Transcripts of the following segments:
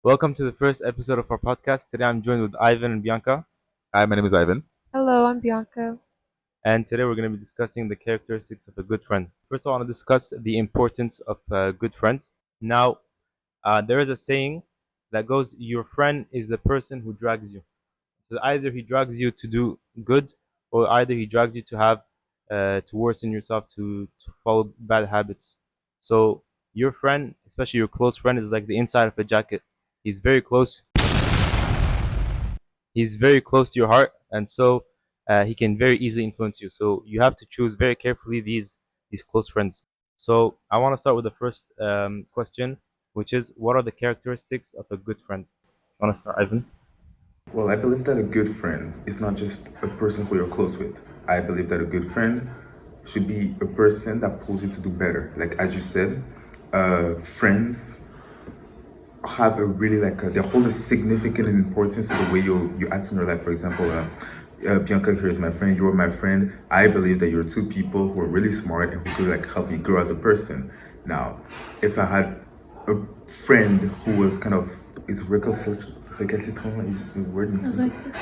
Welcome to the first episode of our podcast. Today I'm joined with Ivan and Bianca, Hi, my name is Ivan. Hello, I'm Bianca. and today we're going to be discussing the characteristics of a good friend. First, I want to discuss the importance of good friends. Now, there is a saying that goes, "Your friend is the person who drags you." So either he drags you to do good, or either he drags you to have to worsen yourself, to follow bad habits. So your friend, especially your close friend, is like the inside of a jacket. He's very close. He's very close to your heart, and so he can very easily influence you. So you have to choose very carefully these close friends. So I want to start with the first question, which is, what are the characteristics of a good friend? I want to start, Ivan. Well, I believe that a good friend is not just a person who you're close with. I believe that a good friend should be a person that pulls you to do better. Like as you said, friends have a really they hold a significant importance to the way you act in your life. For example, Bianca here is my friend. You are my friend. I believe that you're two people who are really smart and who could help me grow as a person. Now, if I had a friend who was kind of is recalcitrant is the word.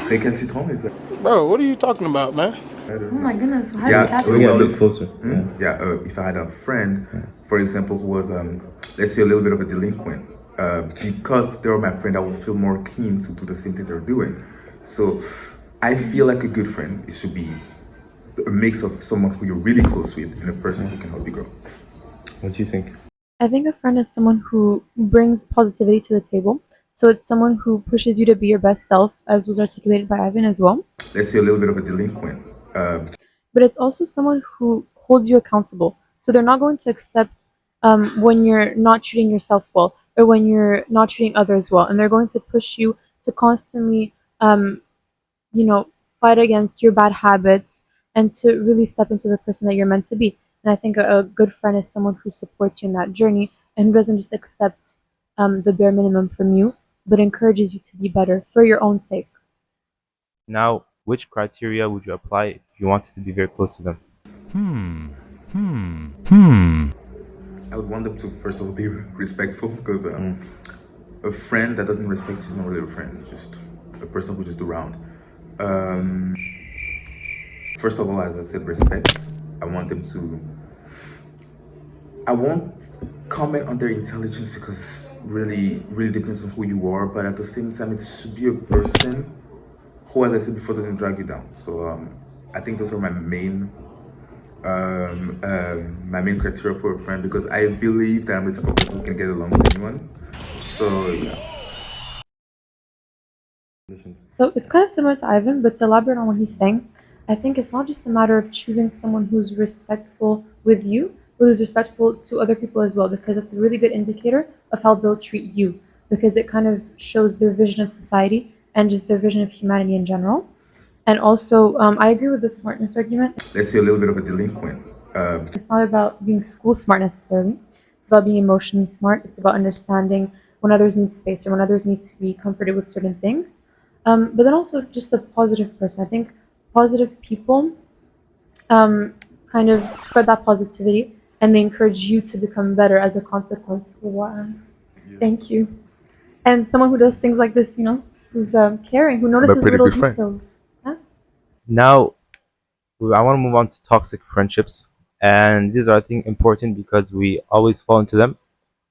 Recalcitrant is that? Bro, what are you talking about, man? I don't Oh know. my goodness, how Yeah, did Catherine? Bring it a well, bit closer. if I had a friend, for example, who was, let's say, a little bit of a delinquent, because they were my friend, I would feel more keen to do the same thing they're doing. So I feel like a good friend, it should be a mix of someone who you're really close with and a person who can help you grow. What do you think? I think a friend is someone who brings positivity to the table. So it's someone who pushes you to be your best self, as was articulated by Ivan as well. Let's say a little bit of a delinquent. But it's also someone who holds you accountable. So they're not going to accept when you're not treating yourself well or when you're not treating others well. And they're going to push you to constantly, you know, fight against your bad habits and to really step into the person that you're meant to be. And I think a good friend is someone who supports you in that journey and who doesn't just accept the bare minimum from you, but encourages you to be better for your own sake. Now, which criteria would you apply if you wanted to be very close to them? I would want them to, first of all, be respectful because a friend that doesn't respect you is not really a friend. It's just a person who's just around. Um, First of all, as I said, respect. I want them to. I won't comment on their intelligence because really depends on who you are. But at the same time, it should be a person who, as I said before, doesn't drag you down. So I think those are my main criteria for a friend because I believe that I'm the type of person who can get along with anyone. So yeah. So it's kind of similar to Ivan, but to elaborate on what he's saying, I think it's not just a matter of choosing someone who's respectful with you, but who's respectful to other people as well, because it's a really good indicator of how they'll treat you, because it kind of shows their vision of society and just their vision of humanity in general. And also, I agree with the smartness argument. Let's say a little bit of a delinquent. It's not about being school smart necessarily. It's about being emotionally smart. It's about understanding when others need space or when others need to be comforted with certain things. But then also just a positive person. I think positive people kind of spread that positivity and they encourage you to become better as a consequence for what. Thank you. And someone who does things like this, who's caring, who I'm a notices pretty little good friend. details. Yeah? Now, I want to move on to toxic friendships, and these are, I think, important because we always fall into them,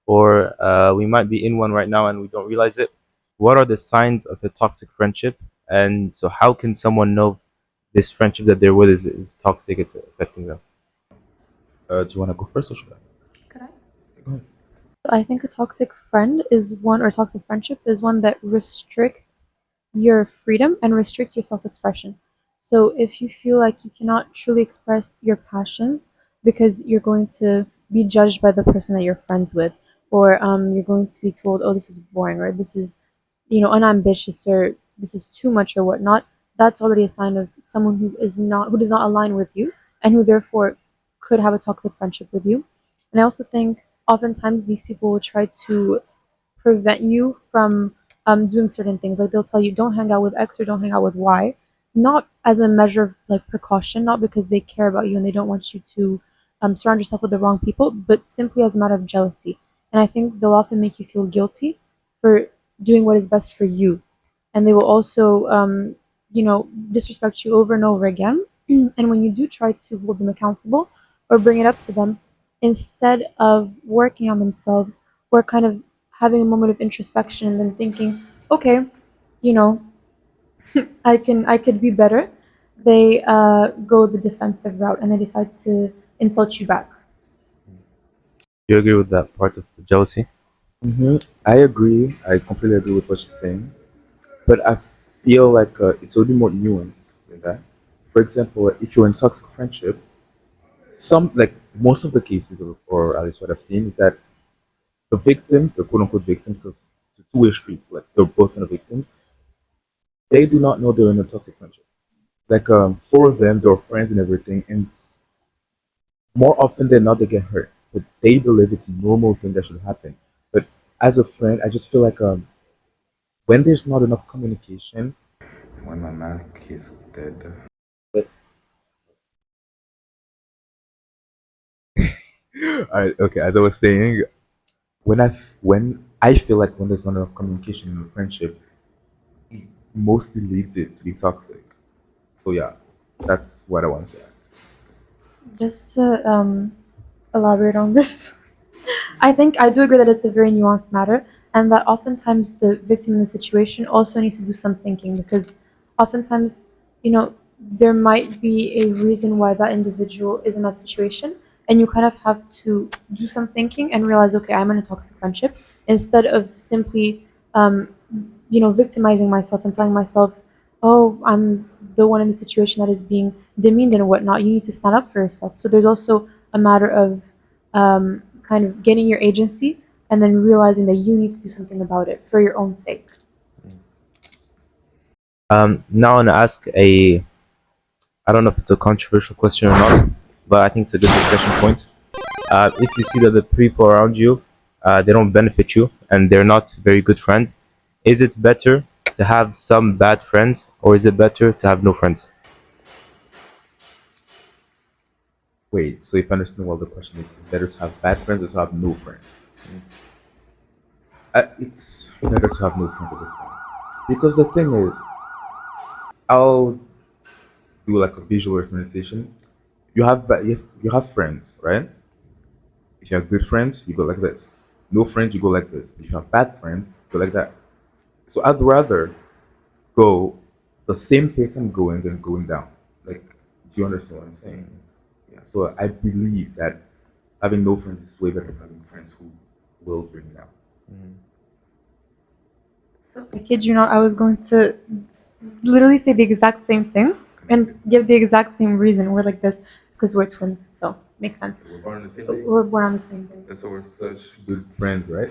or we might be in one right now and we don't realize it. What are the signs of a toxic friendship, and so how can someone know this friendship that they're with is toxic? It's affecting them. Do you want to go first or should I? Could I? Go ahead. I think a toxic friend is one, or toxic friendship is one that restricts your freedom and restricts your self expression. So if you feel like you cannot truly express your passions because you're going to be judged by the person that you're friends with, or you're going to be told, oh, this is boring, or this is, unambitious, or this is too much, or whatnot, that's already a sign of someone who does not align with you, and who therefore could have a toxic friendship with you. And I also think oftentimes these people will try to prevent you from doing certain things. Like they'll tell you, don't hang out with X or don't hang out with Y, not as a measure of like precaution, not because they care about you and they don't want you to surround yourself with the wrong people, but simply as a matter of jealousy. And I think they'll often make you feel guilty for doing what is best for you, and they will also disrespect you over and over again. And when you do try to hold them accountable or bring it up to them, instead of working on themselves or kind of having a moment of introspection and then thinking, okay, you know, I could be better, they go the defensive route and they decide to insult you back. Do you agree with that part of jealousy? I agree. I completely agree with what you're saying. But I feel like it's a little bit more nuanced than that. For example, if you're in toxic friendship, some like most of the cases, or at least what I've seen, is that the victims, the quote unquote victims, because it's a two-way street, like they're both kind of victims, they do not know they're in a toxic friendship. Like for them, they're friends and everything, and more often than not, they get hurt. But they believe it's a normal thing that should happen. But as a friend, I just feel like when there's not enough communication, when my mic is dead. But all right, okay. As I was saying, when I feel like when there's not enough communication in a friendship, it mostly leads it to be toxic. So yeah, that's what I want to add. Just to elaborate on this, I think I do agree that it's a very nuanced matter, and that oftentimes the victim in the situation also needs to do some thinking because oftentimes, there might be a reason why that individual is in that situation, and you kind of have to do some thinking and realize, okay, I'm in a toxic friendship, instead of simply, um, victimizing myself and telling myself, oh, I'm the one in the situation that is being demeaned and whatnot. You need to stand up for yourself. So there's also a matter of kind of getting your agency and then realizing that you need to do something about it for your own sake. Now I want to ask a, I don't know if it's a controversial question or not, but I think it's a good discussion point. If you see that the people around you, they don't benefit you and they're not very good friends, is it better to have some bad friends or is it better to have no friends? Wait, so if I understand what the question is better to have bad friends or to have no friends? It's better to have no friends at this point. Because the thing is, I'll do like a visual representation. You have friends, right? If you have good friends, you go like this. No friends, you go like this. If you have bad friends, you go like that. So I'd rather go the same pace I'm going than going down. Like, do you understand what I'm saying? Yeah. So I believe that having no friends is way better than having friends who will bring you down. So I kid you not, I was going to literally say the exact same thing and give the exact same reason. We're like this. It's because we're twins, so makes sense. We're born on the same day. We're born on the same day. That's why we're such good friends, right?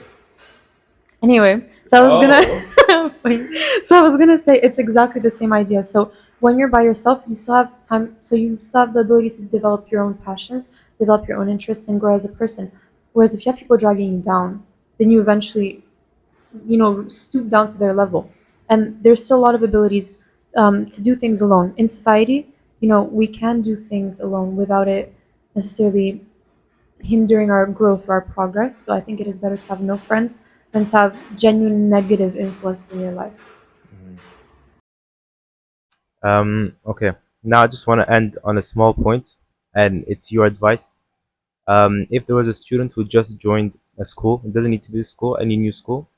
Anyway, so I was gonna say it's exactly the same idea. So when you're by yourself, you still have time. So you still have the ability to develop your own passions, develop your own interests, and grow as a person. Whereas if you have people dragging you down, then you eventually, stoop down to their level. And there's still a lot of abilities to do things alone in society. We can do things alone without it necessarily hindering our growth or our progress. So I think it is better to have no friends than to have genuine negative influence in your life. Okay. Now I just want to end on a small point, and it's your advice. If there was a student who just joined a school, it doesn't need to be a school, any new school,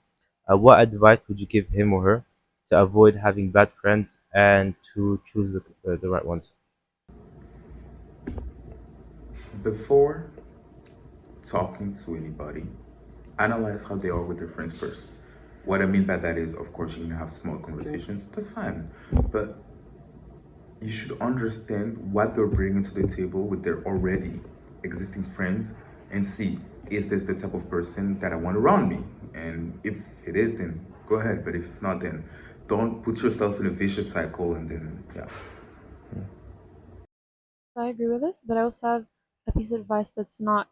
what advice would you give him or her to avoid having bad friends and to choose the right ones? Before talking to anybody, analyze how they are with their friends first. What I mean by that is, of course, you can have small conversations. That's fine, but you should understand what they're bringing to the table with their already existing friends and see, is this the type of person that I want around me? And if it is, then go ahead. But if it's not, then don't put yourself in a vicious cycle and then, yeah. I agree with this, but I also have a piece of advice that's not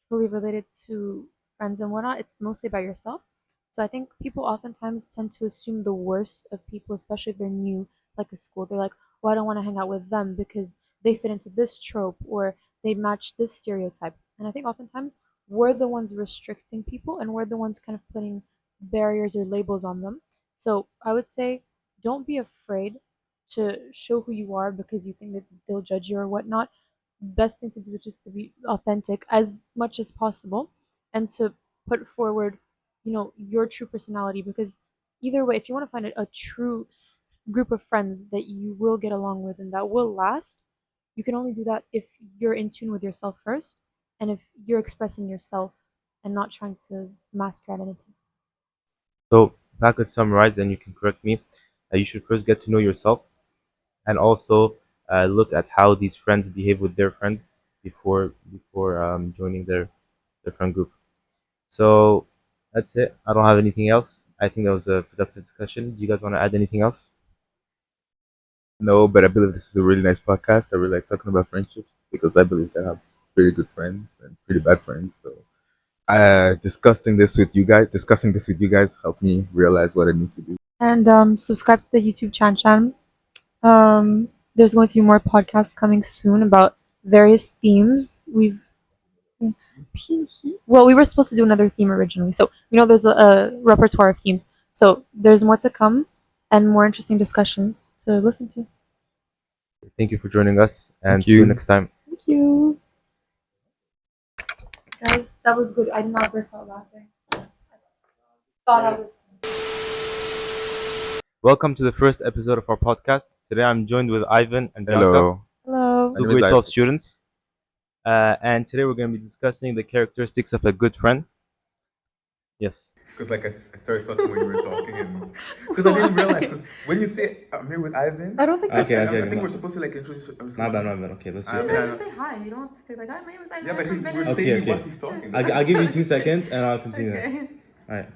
fully related to friends and whatnot. It's mostly about yourself. So I think people oftentimes tend to assume the worst of people, especially if they're new, like a school. They're like, well, I don't want to hang out with them because they fit into this trope or they match this stereotype. And I think oftentimes we're the ones restricting people and we're the ones kind of putting barriers or labels on them. So I would say don't be afraid to show who you are because you think that they'll judge you or whatnot. Best thing to do is just to be authentic as much as possible and to put forward, your true personality because either way, if you want to find a true group of friends that you will get along with and that will last, you can only do that if you're in tune with yourself first and if you're expressing yourself and not trying to mask your identity. So if I could summarize, and you can correct me, you should first get to know yourself, and also look at how these friends behave with their friends before joining their friend group. So that's it. I don't have anything else. I think that was a productive discussion. Do you guys want to add anything else? No, but I believe this is a really nice podcast. I really like talking about friendships because I believe that I have pretty good friends and pretty bad friends. So discussing this with you guys helped me realize what I need to do. And subscribe to the YouTube Chan. There's going to be more podcasts coming soon about various themes. We were supposed to do another theme originally, so there's a repertoire of themes. So there's more to come and more interesting discussions to listen to. Thank you for joining us, and Thank see you you. next time. Thank you, guys. That was good. I did not burst out laughing. Thought I would. Welcome to the first episode of our podcast. Today I'm joined with Ivan and Bianca, Hello. Hello. My two name is grade 12 Ivan. students. And today we're going to be discussing the characteristics of a good friend. Yes. Because I started talking when you were talking, and because I didn't realize. Because when you say I'm here with Ivan, I don't think Okay, that's okay, I okay. think we're supposed to introduce ourselves. My bad. Okay, let's I just. mean, I just know. say hi. You don't have to say like, hi, my name is Ivan. Yeah, but I'm from we're Venice. Okay, saying okay. what he's talking. I'll give you 2 seconds and I'll continue. Okay. Alright.